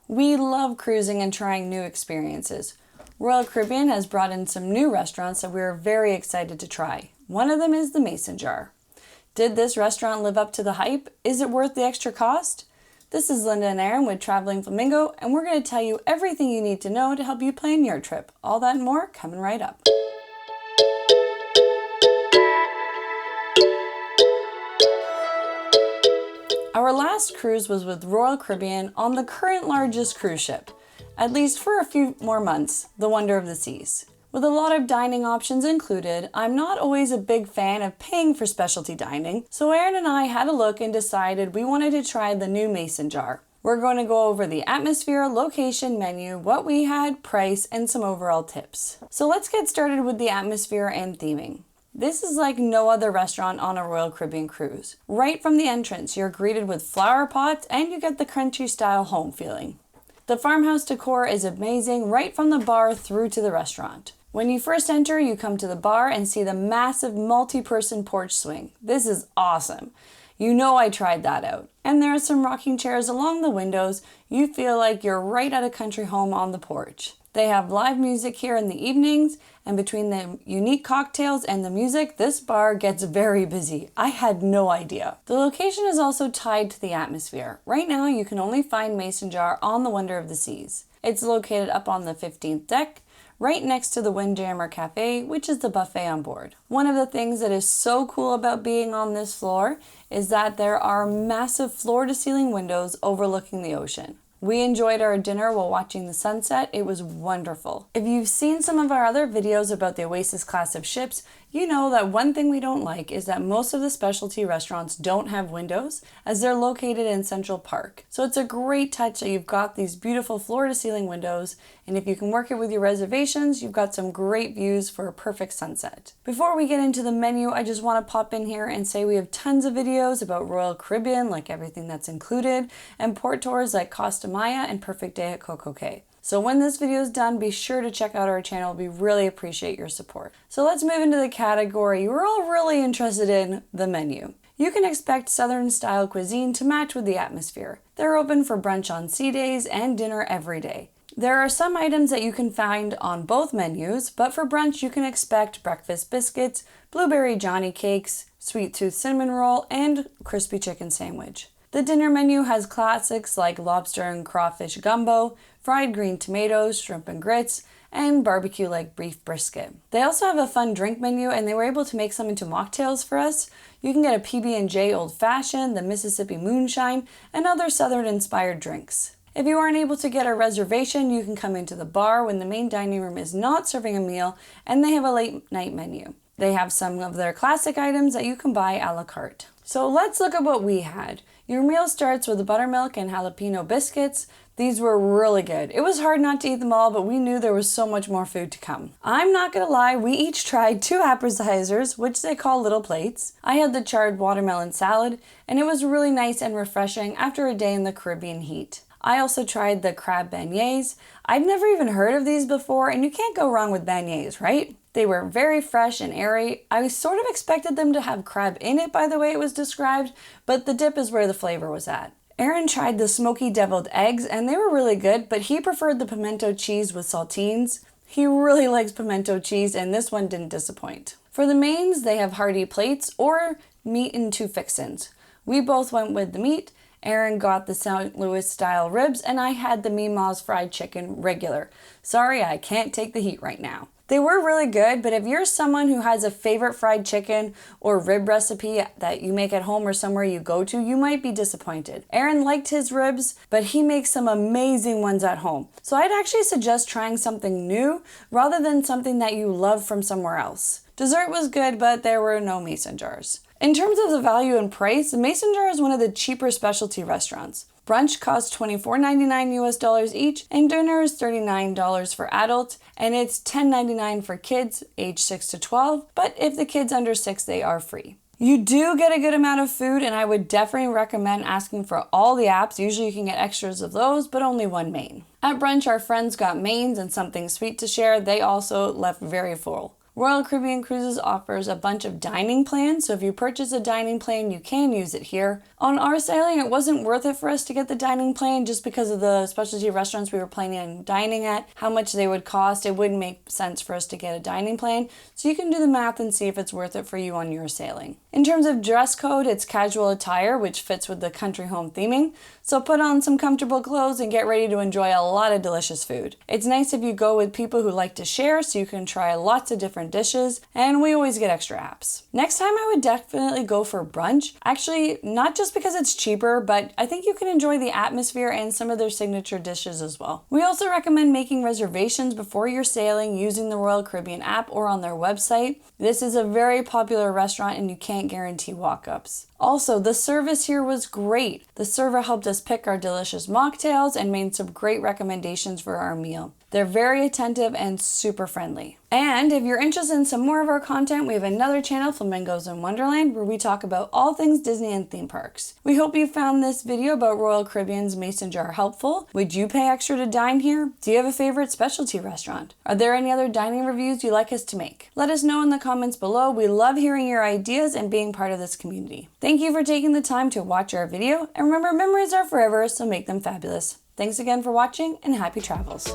We love cruising and trying new experiences. Royal Caribbean has brought in some new restaurants that we are very excited to try. One of them is the Mason Jar. Did this restaurant live up to the hype? Is it worth the extra cost? This is Linda and Aaron with Traveling Flamingo, and we're going to tell you everything you need to know to help you plan your trip. All that and more coming right up. Our last cruise was with Royal Caribbean on the current largest cruise ship, at least for a few more months, the Wonder of the Seas. With a lot of dining options included, I'm not always a big fan of paying for specialty dining, so Aaron and I had a look and decided we wanted to try the new Mason Jar. We're going to go over the atmosphere, location, menu, what we had, price, and some overall tips. So let's get started with the atmosphere and theming. This is like no other restaurant on a Royal Caribbean cruise. Right from the entrance, you're greeted with flower pots and you get the country style home feeling. The farmhouse decor is amazing right from the bar through to the restaurant. When you first enter, you come to the bar and see the massive multi-person porch swing. This is awesome. You know I tried that out. And there are some rocking chairs along the windows. You feel like you're right at a country home on the porch. They have live music here in the evenings, and between the unique cocktails and the music, this bar gets very busy. I had no idea. The location is also tied to the atmosphere. Right now, you can only find Mason Jar on the Wonder of the Seas. It's located up on the 15th deck, right next to the Windjammer Cafe, which is the buffet on board. One of the things that is so cool about being on this floor is that there are massive floor-to-ceiling windows overlooking the ocean. We enjoyed our dinner while watching the sunset. It was wonderful. If you've seen some of our other videos about the Oasis class of ships, you know that one thing we don't like is that most of the specialty restaurants don't have windows as they're located in Central Park. So it's a great touch that you've got these beautiful floor-to-ceiling windows, and if you can work it with your reservations, you've got some great views for a perfect sunset. Before we get into the menu, I just want to pop in here and say we have tons of videos about Royal Caribbean, like everything that's included, and port tours like Costa Maya and Perfect Day at Coco Cay. So when this video is done, be sure to check out our channel. We really appreciate your support. So let's move into the category we're all really interested in, the menu. You can expect Southern style cuisine to match with the atmosphere. They're open for brunch on sea days and dinner every day. There are some items that you can find on both menus, but for brunch you can expect breakfast biscuits, blueberry Johnny cakes, sweet tooth cinnamon roll, and crispy chicken sandwich. The dinner menu has classics like lobster and crawfish gumbo, fried green tomatoes, shrimp and grits, and barbecue like beef brisket. They also have a fun drink menu, and they were able to make some into mocktails for us. You can get a PB&J Old Fashioned, the Mississippi Moonshine, and other Southern-inspired drinks. If you aren't able to get a reservation, you can come into the bar when the main dining room is not serving a meal, and they have a late night menu. They have some of their classic items that you can buy a la carte. So let's look at what we had. Your meal starts with the buttermilk and jalapeno biscuits. These were really good. It was hard not to eat them all, but we knew there was so much more food to come. I'm not gonna lie, we each tried 2 appetizers, which they call little plates. I had the charred watermelon salad, and it was really nice and refreshing after a day in the Caribbean heat. I also tried the crab beignets. I'd never even heard of these before, and you can't go wrong with beignets, right? They were very fresh and airy. I sort of expected them to have crab in it by the way it was described, but the dip is where the flavor was at. Aaron tried the smoky deviled eggs, and they were really good, but he preferred the pimento cheese with saltines. He really likes pimento cheese, and this one didn't disappoint. For the mains, they have hearty plates or meat in 2 fixins. We both went with the meat. Aaron got the St. Louis style ribs, and I had the Mima's fried chicken regular. Sorry, I can't take the heat right now. They were really good, but if you're someone who has a favorite fried chicken or rib recipe that you make at home or somewhere you go to, you might be disappointed. Aaron liked his ribs, but he makes some amazing ones at home. So I'd actually suggest trying something new rather than something that you love from somewhere else. Dessert was good, but there were no Mason Jars. In terms of the value and price, the Mason Jar is one of the cheaper specialty restaurants. Brunch costs $24.99 US each, and dinner is $39 for adults, and it's $10.99 for kids age 6 to 12, but if the kid's under 6, they are free. You do get a good amount of food, and I would definitely recommend asking for all the apps. Usually you can get extras of those, but only one main. At brunch, our friends got mains and something sweet to share. They also left very full. Royal Caribbean Cruises offers a bunch of dining plans, so if you purchase a dining plan, you can use it here. On our sailing, it wasn't worth it for us to get the dining plan just because of the specialty restaurants we were planning on dining at, how much they would cost. It wouldn't make sense for us to get a dining plan, so you can do the math and see if it's worth it for you on your sailing. In terms of dress code, it's casual attire, which fits with the country home theming, so put on some comfortable clothes and get ready to enjoy a lot of delicious food. It's nice if you go with people who like to share, so you can try lots of different dishes, and we always get extra apps. Next time I would definitely go for brunch. Actually, not just because it's cheaper, but I think you can enjoy the atmosphere and some of their signature dishes as well. We also recommend making reservations before you're sailing using the Royal Caribbean app or on their website. This is a very popular restaurant and you can't guarantee walk-ups. Also, the service here was great. The server helped us pick our delicious mocktails and made some great recommendations for our meal. They're very attentive and super friendly. And if you're interested in some more of our content, we have another channel, Flamingos in Wonderland, where we talk about all things Disney and theme parks. We hope you found this video about Royal Caribbean's Mason Jar helpful. Would you pay extra to dine here? Do you have a favorite specialty restaurant? Are there any other dining reviews you'd like us to make? Let us know in the comments below. We love hearing your ideas and being part of this community. Thank you for taking the time to watch our video, and remember, memories are forever, so make them fabulous. Thanks again for watching, and happy travels.